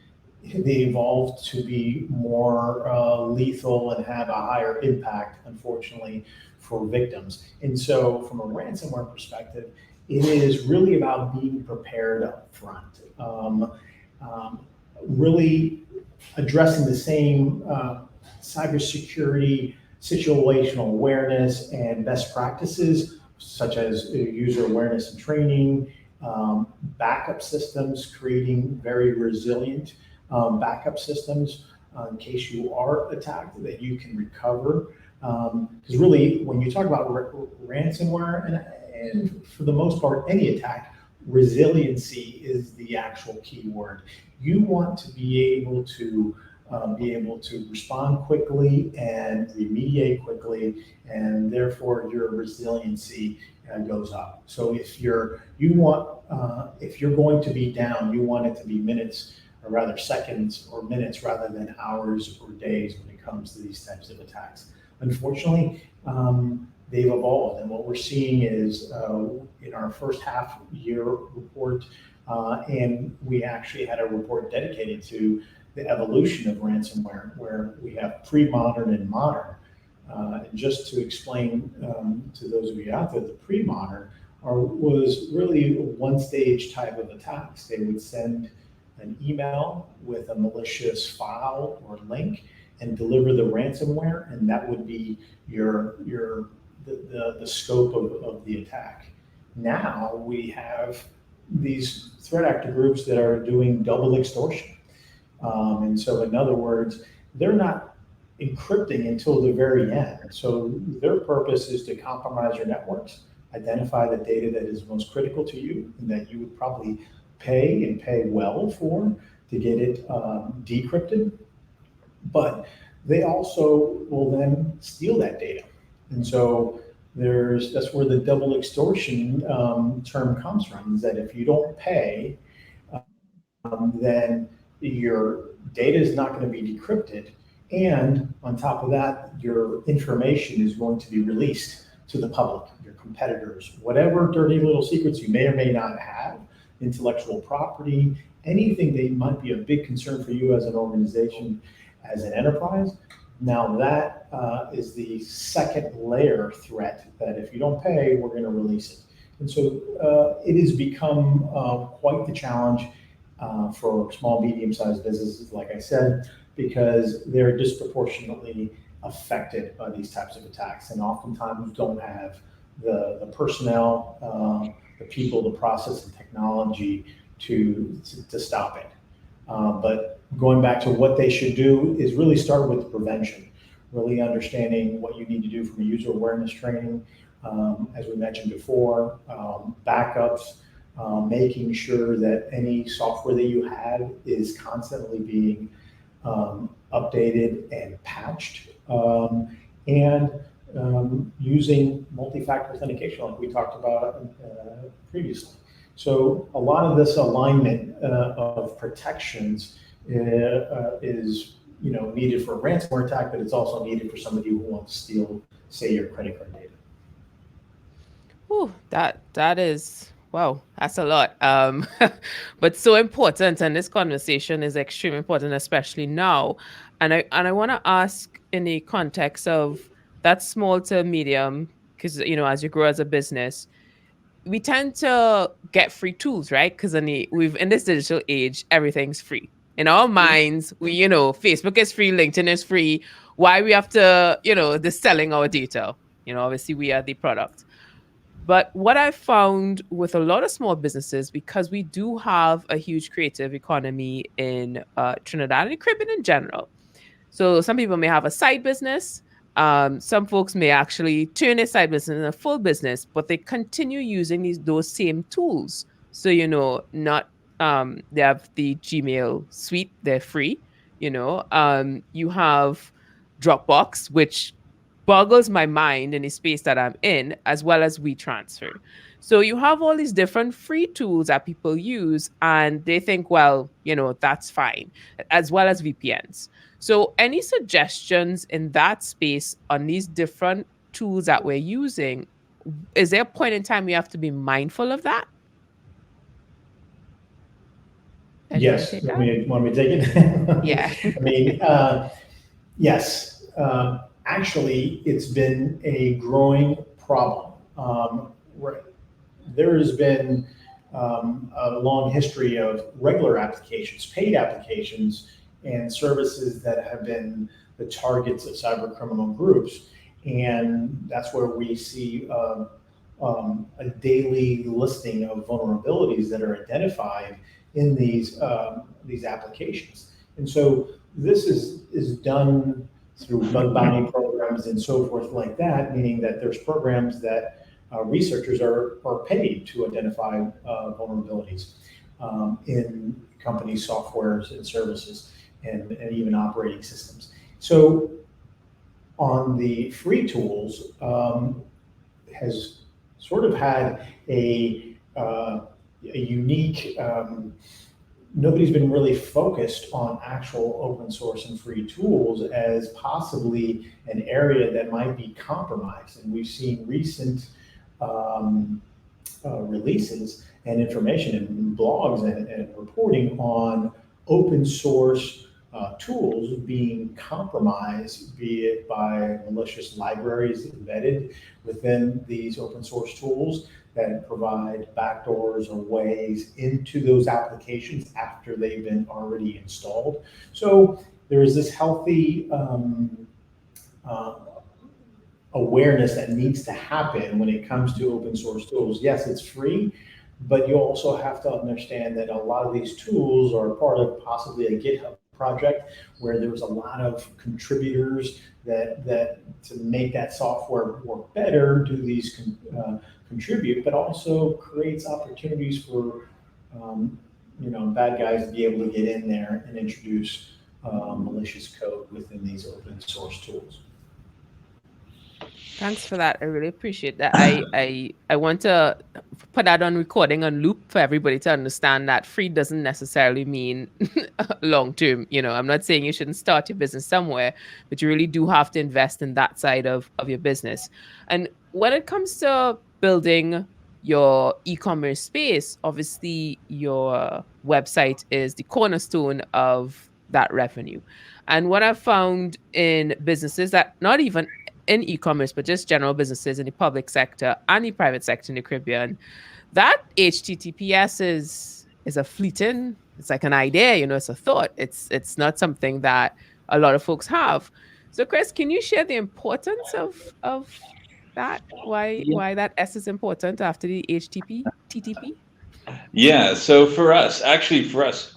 they evolved to be more lethal and have a higher impact, unfortunately, for victims. And so from a ransomware perspective, it is really about being prepared up front. Really addressing the same cybersecurity, situational awareness, and best practices, such as user awareness and training, backup systems, creating very resilient backup systems in case you are attacked, that you can recover. Because really, when you talk about ransomware, and for the most part, any attack, resiliency is the actual key word. You want to be able to respond quickly and remediate quickly, and therefore your resiliency goes up. So if you're going to be down, you want it to be minutes, or rather seconds or minutes, rather than hours or days when it comes to these types of attacks. Unfortunately, they've evolved, and what we're seeing is in our first half year report, and we actually had a report dedicated to the evolution of ransomware, where we have pre-modern and modern. And just to explain to those of you out there, the pre-modern was really one stage type of attacks. They would send an email with a malicious file or link and deliver the ransomware, and that would be your the scope of the attack. Now we have these threat actor groups that are doing double extortion. And so in other words, they're not encrypting until the very end. So their purpose is to compromise your networks, identify the data that is most critical to you and that you would probably pay and pay well for to get it decrypted. But they also will then steal that data. And so that's where the double extortion term comes from, is that if you don't pay, then your data is not going to be decrypted. And on top of that, your information is going to be released to the public, your competitors, whatever dirty little secrets you may or may not have, intellectual property, anything that might be a big concern for you as an organization, as an enterprise. Now that is the second layer threat, that if you don't pay, we're going to release it. And so it has become quite the challenge for small, medium-sized businesses, like I said, because they're disproportionately affected by these types of attacks, and oftentimes don't have the personnel, the people, the process, and technology to stop it. But going back to what they should do is really start with prevention, really understanding what you need to do from a user awareness training, as we mentioned before, backups, making sure that any software that you have is constantly being updated and patched, and using multi-factor authentication like we talked about previously. So a lot of this alignment of protections is needed for a ransomware attack, but it's also needed for somebody who wants to steal, say, your credit card data. Ooh, that is, wow, that's a lot. But so important, and this conversation is extremely important, especially now. And I want to ask, in the context of that small to medium, because as you grow as a business, we tend to get free tools, right? Because in this digital age, everything's free. In our minds, Facebook is free, LinkedIn is free. Why we have to, this selling our data? Obviously we are the product. But what I found with a lot of small businesses, because we do have a huge creative economy in Trinidad and the Caribbean in general. So some people may have a side business. Some folks may actually turn their side business into a full business, but they continue using those same tools. So, not they have the Gmail suite, they're free. You have Dropbox, which boggles my mind in the space that I'm in, as well as WeTransfer. So you have all these different free tools that people use, and they think, well, that's fine, as well as VPNs. So any suggestions in that space on these different tools that we're using? Is there a point in time we have to be mindful of that? And yes. Want me to take it? Yeah. I mean, yes. Actually, it's been a growing problem. There has been a long history of regular applications, paid applications, and services that have been the targets of cyber criminal groups. And that's where we see a daily listing of vulnerabilities that are identified in these applications. And so this is done through bug bounty programs and so forth like that, meaning that there's programs that researchers are paid to identify vulnerabilities in company softwares and services and even operating systems. So on the free tools, has sort of had a unique, nobody's been really focused on actual open source and free tools as possibly an area that might be compromised. And we've seen recent releases and information and blogs and reporting on open source tools being compromised, be it by malicious libraries embedded within these open source tools that provide backdoors or ways into those applications after they've been already installed. So there is this healthy awareness that needs to happen when it comes to open source tools. Yes, it's free, but you also have to understand that a lot of these tools are part of possibly a GitHub project where there was a lot of contributors that to make that software work better, do these contribute, but also creates opportunities for bad guys to be able to get in there and introduce malicious code within these open source tools. Thanks for that. I really appreciate that. I want to put that on recording on loop for everybody to understand that free doesn't necessarily mean long term. I'm not saying you shouldn't start your business somewhere, but you really do have to invest in that side of your business. And when it comes to building your e-commerce space, obviously your website is the cornerstone of that revenue. And what I've found in businesses that not even in e-commerce, but just general businesses in the public sector and the private sector in the Caribbean, that HTTPS is a fleeting, it's like an idea, it's a thought. It's not something that a lot of folks have. So Chris, can you share the importance of that? Why that S is important after the TTP? Yeah. So for us,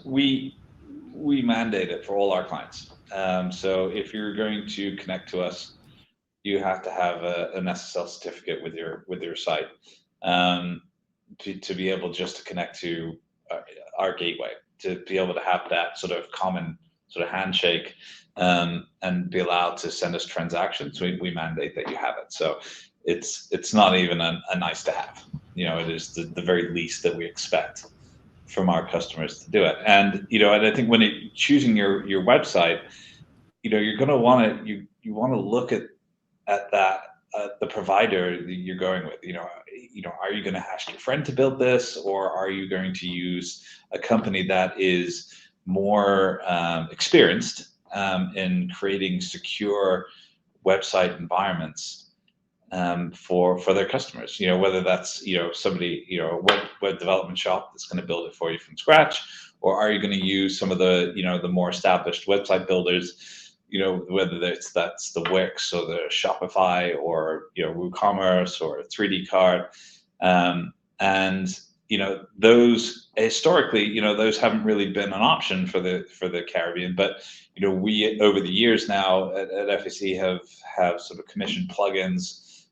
we mandate it for all our clients. So if you're going to connect to us, you have to have an SSL certificate with your site to be able just to connect to our gateway, to be able to have that sort of common sort of handshake and be allowed to send us transactions. We mandate that you have it. So it's not even a nice to have. It is the very least that we expect from our customers to do it. And and I think when choosing your website, you're going to want to you want to look at that the provider that you're going with. Are you going to ask your friend to build this, or are you going to use a company that is more experienced in creating secure website environments for their customers? Whether that's somebody a web development shop that's going to build it for you from scratch, or are you going to use some of the the more established website builders? Whether that's the Wix or the Shopify or WooCommerce or 3D Card, and those historically those haven't really been an option for the Caribbean, but we over the years now at FAC have sort of commissioned plugins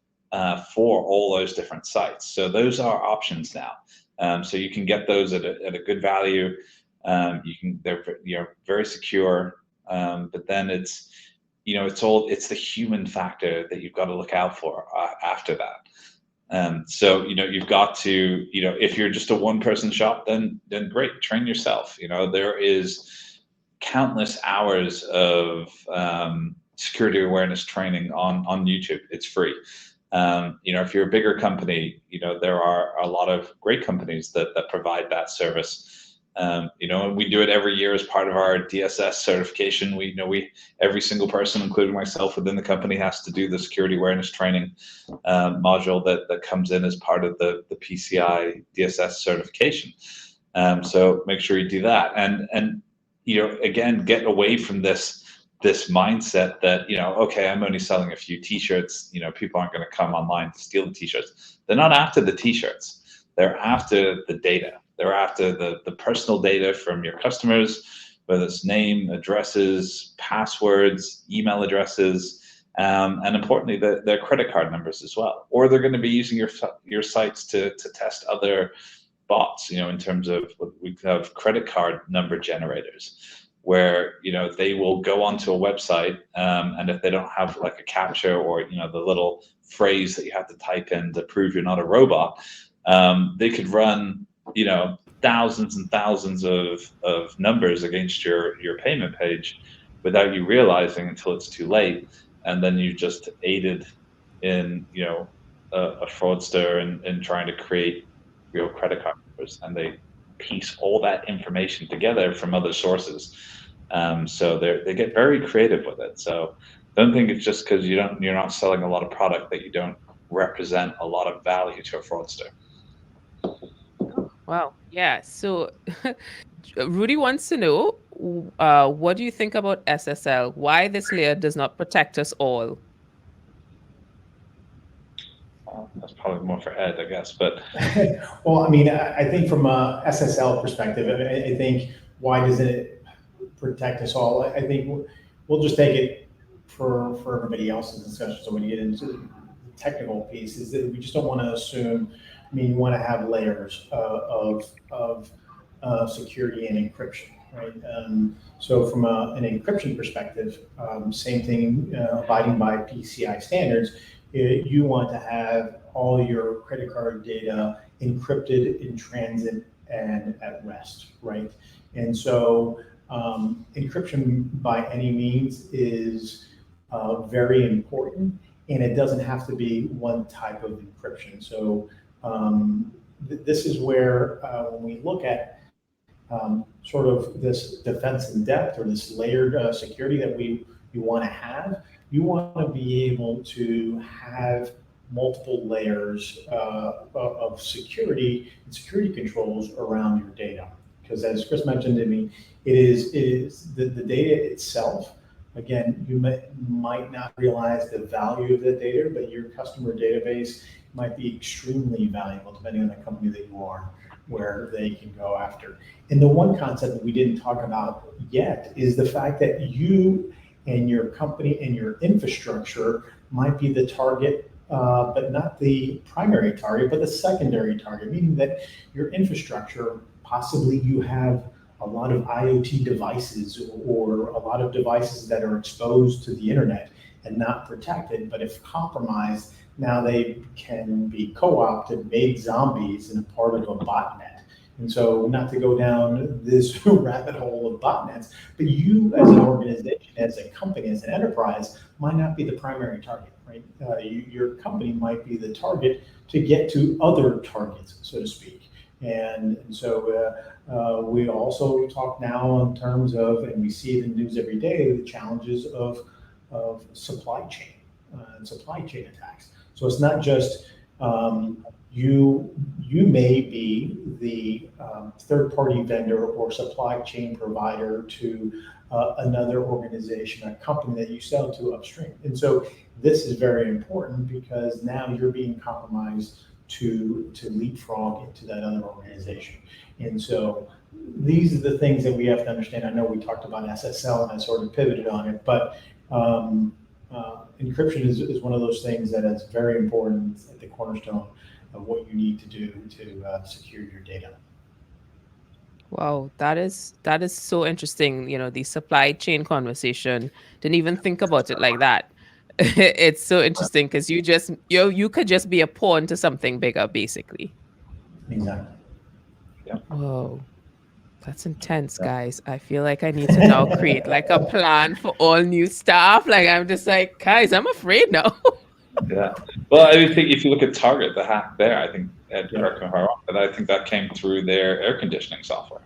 for all those different sites. So those are options now. So you can get those at a good value. They're very secure. But then it's the human factor that you've got to look out for after that. So you've got to if you're just a one-person shop, then great, train yourself. There is countless hours of security awareness training on YouTube. It's free. If you're a bigger company, there are a lot of great companies that provide that service. And we do it every year as part of our DSS certification. Every single person, including myself within the company, has to do the security awareness training module that comes in as part of the PCI DSS certification. So make sure you do that, and again, get away from this mindset that okay, I'm only selling a few t-shirts. People aren't going to come online to steal the t-shirts. They're not after the t-shirts. They're after the data. They're after the personal data from your customers, whether it's name, addresses, passwords, email addresses, and importantly, their credit card numbers as well. Or they're going to be using your sites to test other bots. In terms of we have credit card number generators, where they will go onto a website, and if they don't have like a captcha or the little phrase that you have to type in to prove you're not a robot, they could run thousands and thousands of numbers against your payment page without you realizing until it's too late, and then you just aided in a fraudster in trying to create real credit card numbers, and they piece all that information together from other sources. So they get very creative with it. So don't think it's just because you're not selling a lot of product that you don't represent a lot of value to a fraudster. Wow. Yeah. So Rudy wants to know, what do you think about SSL? Why this layer does not protect us all? That's probably more for Ed, I guess. But well, I mean, I think from a SSL perspective, I think why doesn't it protect us all? I think we'll just take it for everybody else's discussion. So when you get into the technical piece, is that we just don't want to assume. I mean, you want to have layers of security and encryption, right? So from an encryption perspective, same thing, abiding by PCI standards, you want to have all your credit card data encrypted in transit and at rest, right? And so encryption by any means is very important, and it doesn't have to be one type of encryption. So this is where when we look at sort of this defense in depth or this layered security that you want to have, you want to be able to have multiple layers of security and security controls around your data. Because as Chris mentioned, I mean, it is the data itself. Again, you might not realize the value of the data, but your customer database might be extremely valuable depending on the company that you are, where they can go after. And the one concept that we didn't talk about yet is the fact that you and your company and your infrastructure might be the target, but not the primary target, but the secondary target, meaning that your infrastructure, possibly you have a lot of IoT devices or a lot of devices that are exposed to the internet and not protected, but if compromised, now they can be co-opted, made zombies and a part of a botnet. And so not to go down this rabbit hole of botnets, but you as an organization, as a company, as an enterprise, might not be the primary target, right? Your company might be the target to get to other targets, so to speak. And so we also talk now in terms of, and we see it in the news every day, the challenges of supply chain and supply chain attacks. So it's not just you may be the third-party vendor or supply chain provider to another organization, a company that you sell to upstream. And so this is very important because now you're being compromised to leapfrog into that other organization. And so these are the things that we have to understand. I know we talked about SSL and I sort of pivoted on it, but encryption is one of those things that is very important at the cornerstone of what you need to do to secure your data. Wow, that is so interesting. You know, the supply chain conversation. Didn't even think about it like that. It's so interesting because you could just be a pawn to something bigger, basically. Exactly. Yeah. Whoa. That's intense, guys. I feel like I need to now create like a plan for all new staff. Like I'm just like, guys, I'm afraid now. Yeah. Well, I think if you look at Target, the hack there, I think, Ed, correct me if I'm wrong, but I think that came through their air conditioning software.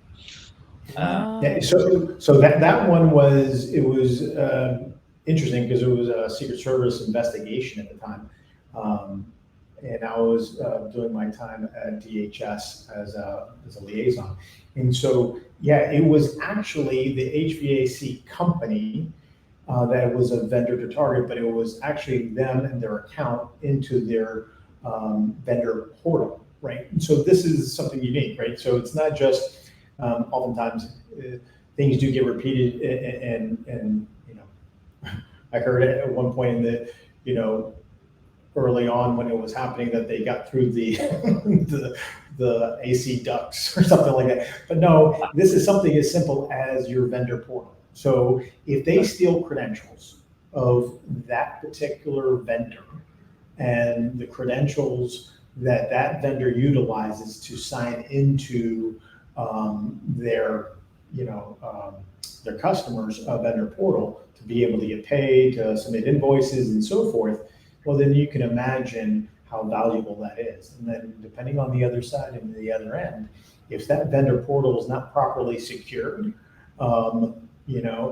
Yeah, so that one was interesting because it was a Secret Service investigation at the time, and I was doing my time at DHS as a liaison, and so yeah, it was actually the HVAC company that was a vendor to Target, but it was actually them and their account into their vendor portal, right? And so this is something unique, right? So it's not just oftentimes things do get repeated, and you know, I heard at one point in the early on when it was happening that they got through the the AC ducts or something like that. But no, this is something as simple as your vendor portal. So if they steal credentials of that particular vendor and the credentials that vendor utilizes to sign into their customers' vendor portal to be able to get paid, to submit invoices and so forth, well, then you can imagine how valuable that is. And then depending on the other side and the other end, if that vendor portal is not properly secured,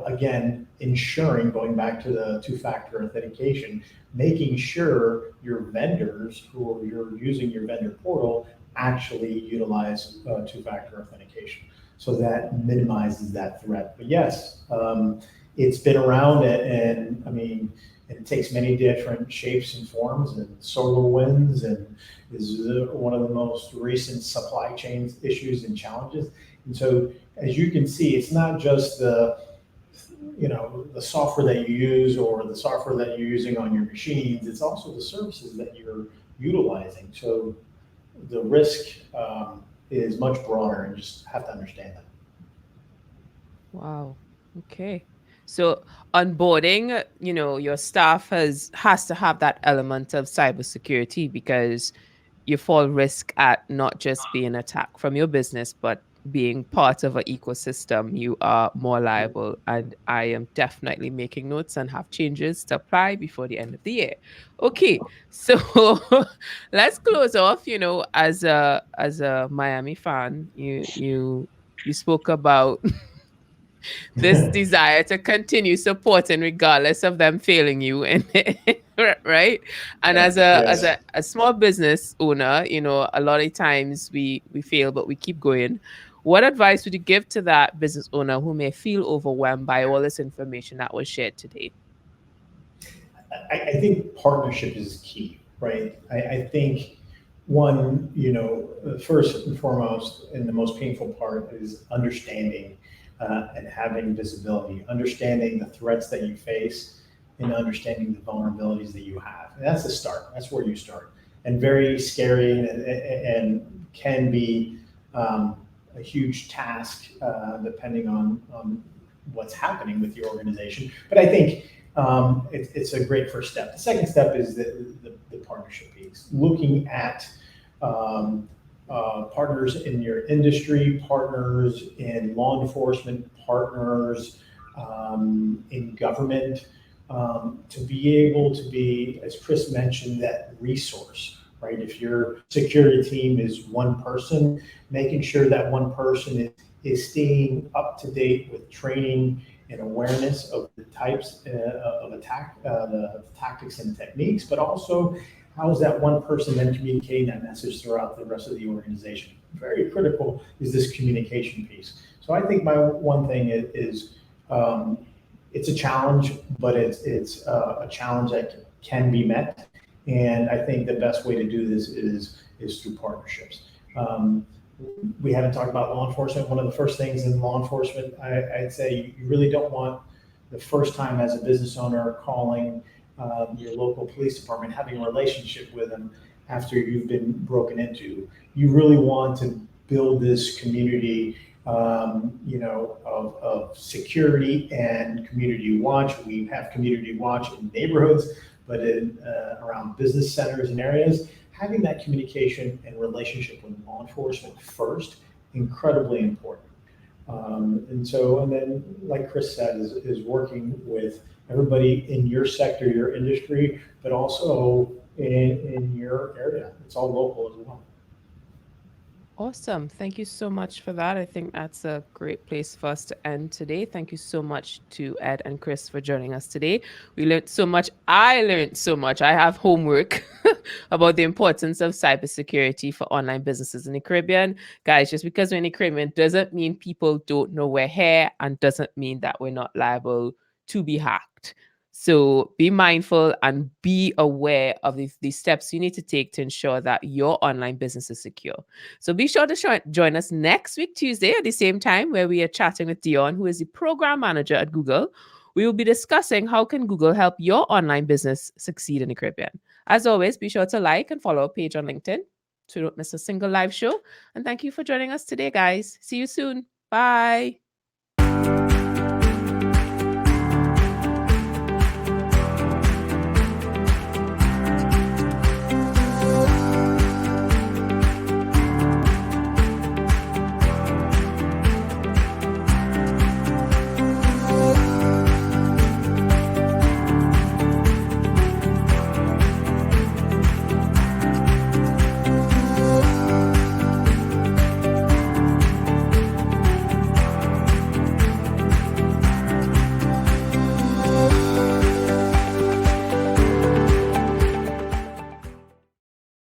again, ensuring, going back to the two-factor authentication, making sure your vendors who you're using your vendor portal actually utilize two-factor authentication. So that minimizes that threat. But yes, it's been around, and I mean, and it takes many different shapes and forms, and SolarWinds and is one of the most recent supply chain issues and challenges. And so, as you can see, it's not just the software that you use or the software that you're using on your machines. It's also the services that you're utilizing. So the risk is much broader, and just have to understand that. Wow. Okay. So onboarding, your staff has to have that element of cybersecurity, because you fall risk at not just being attacked from your business, but being part of an ecosystem. You are more liable. And I am definitely making notes and have changes to apply before the end of the year. Okay. So let's close off. As a Miami fan, you spoke about this desire to continue supporting regardless of them failing you, and right. And as a Yes. a small business owner, a lot of times we fail, but we keep going. What advice would you give to that business owner who may feel overwhelmed by all this information that was shared today? I think partnership is key, right? I think one, first and foremost, and the most painful part is understanding and having visibility, understanding the threats that you face, and understanding the vulnerabilities that you have. And that's the start. That's where you start. And very scary, and can be a huge task depending on what's happening with your organization. But I think it's a great first step. The second step is the partnership piece, looking at partners in your industry, partners in law enforcement, partners in government, to be able to be, as Chris mentioned, that resource, right? If your security team is one person, making sure that one person is staying up to date with training and awareness of the types of attack, the tactics and techniques, but also how is that one person then communicating that message throughout the rest of the organization? Very critical is this communication piece. So I think my one thing is it's a challenge, but it's a challenge that can be met. And I think the best way to do this is through partnerships. We haven't talked about law enforcement. One of the first things in law enforcement, I'd say you really don't want the first time as a business owner calling your local police department, having a relationship with them after you've been broken into. You really want to build this community, of security and community watch. We have community watch in neighborhoods, but around business centers and areas. Having that communication and relationship with law enforcement first, incredibly important. And then, like Chris said, is working with everybody in your sector, your industry, but also in your area. It's all local as well. Awesome. Thank you so much for that. I think that's a great place for us to end today. Thank you so much to Ed and Chris for joining us today. We learned so much. I learned so much. I have homework about the importance of cybersecurity for online businesses in the Caribbean. Guys, just because we're in the Caribbean doesn't mean people don't know we're here, and doesn't mean that we're not liable to be hacked. So be mindful and be aware of these steps you need to take to ensure that your online business is secure. So be sure to join us next week, Tuesday, at the same time, where we are chatting with Dion, who is the program manager at Google. We will be discussing how can Google help your online business succeed in the Caribbean. As always, be sure to like and follow our page on LinkedIn so you don't miss a single live show. And thank you for joining us today, guys. See you soon. Bye.